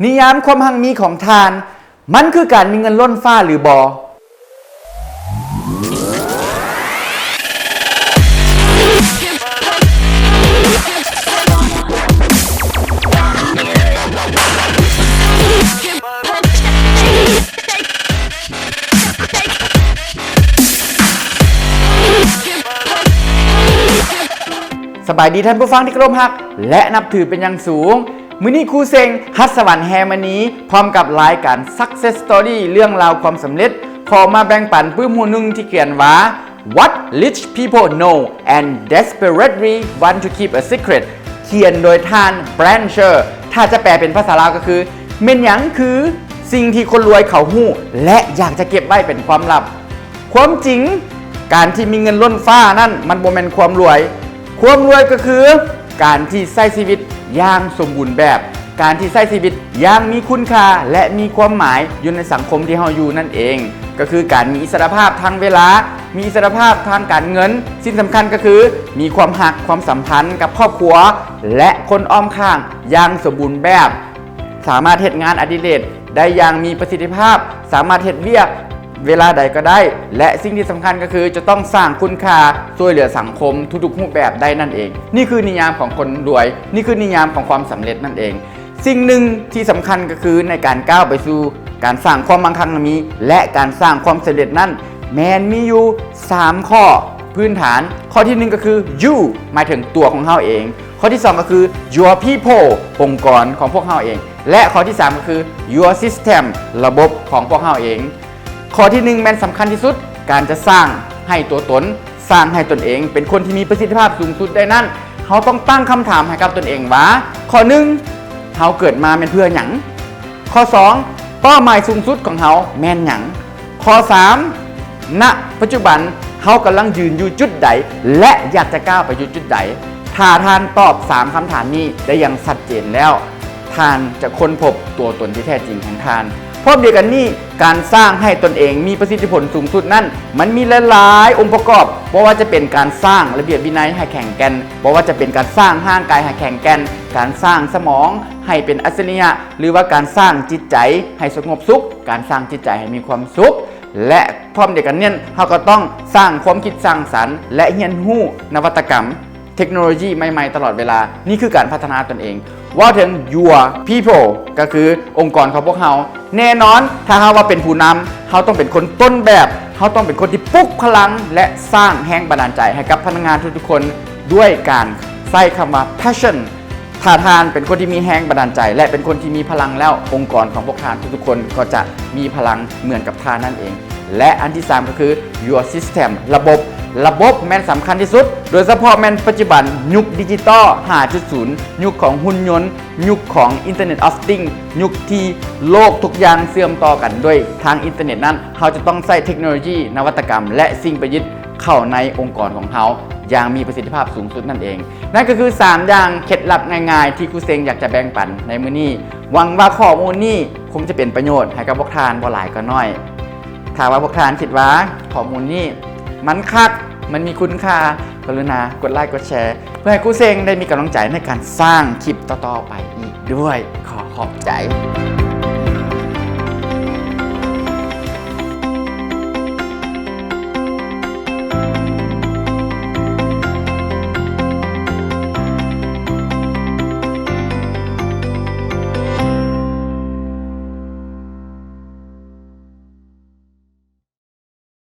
นิยามความหังมีของทานมันคือการมีเงินล้นฟ้าหรือบอสบายดีท่านผู้ฟังที่เคารพรักและนับถือเป็นอย่างสูงมื้อนี้ครูเซงฮัสวรรค์แฮมานี้พร้อมกับรายการ Success Story เรื่องราวความสำเร็จขอมาแบ่งปันปื้มหูนึงที่เขียนว่า What rich people know and desperately want to keep a secret เขียนโดยท่านแบรนเชอร์ถ้าจะแปลเป็นภาษาลาวก็คือเม่นหยังคือสิ่งที่คนรวยเขาฮู้และอยากจะเก็บไว้เป็นความลับความจริงการที่มีเงินล้นฟ้านั่นมันบ่แม่นความรวยก็คือการที่ใช้ชีวิตอย่างสมบูรณ์แบบการที่ใช้ชีวิตอย่างมีคุณค่าและมีความหมายอยู่ในสังคมที่เราอยู่นั่นเองก็คือการมีอิสรภาพทางเวลามีอิสรภาพทางการเงินสิ่งสำคัญก็คือมีความหักความสัมพันธ์กับครอบครัวและคนอ้อมข้างอย่างสมบูรณ์แบบสามารถเฮ็ดงานอดิเรกได้อย่างมีประสิทธิภาพสามารถเฮ็ดเวียกเวลาใดก็ได้และสิ่งที่สำคัญก็คือจะต้องสร้างคุณค่าช่วยเหลือสังคมทุกๆรูปแบบได้นั่นเองนี่คือนิยามของคนรวยนี่คือนิยามของความสำเร็จนั่นเองสิ่งหนึ่งที่สำคัญก็คือในการก้าวไปสู่การสร้างความมั่งคั่งมีและการสร้างความสำเร็จนั้นแมนมีอยู่3ข้อพื้นฐานข้อที่1ก็คือ you หมายถึงตัวของเฮาเองข้อที่2ก็คือ your people องค์กรของพวกเฮาเองและข้อที่3ก็คือ your system ระบบของพวกเฮาเองข้อที่1แม่นสำคัญที่สุดการจะสร้างให้ตัวตนสร้างให้ตนเองเป็นคนที่มีประสิทธิภาพสูงสุดได้นั้นเขาต้องตั้งคำถามให้กับตนเองว่าข้อ1เขาเกิดมาเป็นเพื่อหยังข้อ2เป้าหมายสูงสุดของเขาแม่นหยังข้อ3ณปัจจุบันเขากำลังยืนอยู่จุดใดและอยากจะก้าวไปอยู่จุดใดถ้าท่านตอบ3คำถามนี้ได้อย่างชัดเจนแล้วท่านจะค้นพบตัวตนที่แท้จริงของท่านพร้อมเดียวกันนี้การสร้างให้ตนเองมีประสิทธิผลสูงสุดนั้นมันมีหลายๆองค์ประกอบบ่ว่าจะเป็นการสร้างระเบียบวินัยให้แข็งแกร่งบ่ว่าจะเป็นการสร้างร่างกายให้แข็งแกร่งการสร้างสมองให้เป็นอัจฉริยะหรือว่าการสร้างจิตใจให้สงบสุขการสร้างจิตใจให้มีความสุขและพร้อมเดียวกันนี้เราก็ต้องสร้างความคิดสร้างสรรค์และเรียนรู้นวัตกรรมเทคโนโลยีใหม่ๆตลอดเวลานี่คือการพัฒนาตนเองว่าถึง your people ก็คือองค์กรของพวกเราแน่นอนถ้าเราว่าเป็นผู้นำเราต้องเป็นคนต้นแบบเราต้องเป็นคนที่ปลุกพลังและสร้างแรงบันดาลใจให้กับพนักงานทุกๆคนด้วยการใส่คำว่า passion ถ้าทานเป็นคนที่มีแรงบันดาลใจและเป็นคนที่มีพลังแล้วองค์กรของพวกทานทุกๆคนก็จะมีพลังเหมือนกับทานนั่นเองและอันที่3ก็คือ your system ระบบแม่นสำคัญที่สุดโดยเฉพาะแม่นปัจจุบันยุคดิจิตอล 5.0 ยุคของหุ่นยนต์ยุคของ Internet of Things ยุคที่โลกทุกอย่างเชื่อมต่อกันด้วยทางอินเทอร์เน็ตนั้นเราจะต้องใช้เทคโนโลยีนวัตกรรมและสิ่งประดิษฐ์เข้าในองค์กรของเราอย่างมีประสิทธิภาพสูงสุดนั่นเองนั่นก็คือ3อย่างเคล็ดลับง่ายๆที่ครูเซงอยากจะแบ่งปันในมื้อนี้หวังว่าข้อมูลนี้คงจะเป็นประโยชน์ให้กับพวกท่านบ่หลายก็น้อยถ้าว่าพวกท่านคิดว่าข้อมูลนี้มันคักมันมีคุณค่ากรุณากดไลค์กดแชร์เพื่อให้ครูเซงได้มีกำลังใจในการสร้างคลิปต่อๆไปอีกด้วยขอขอบใจ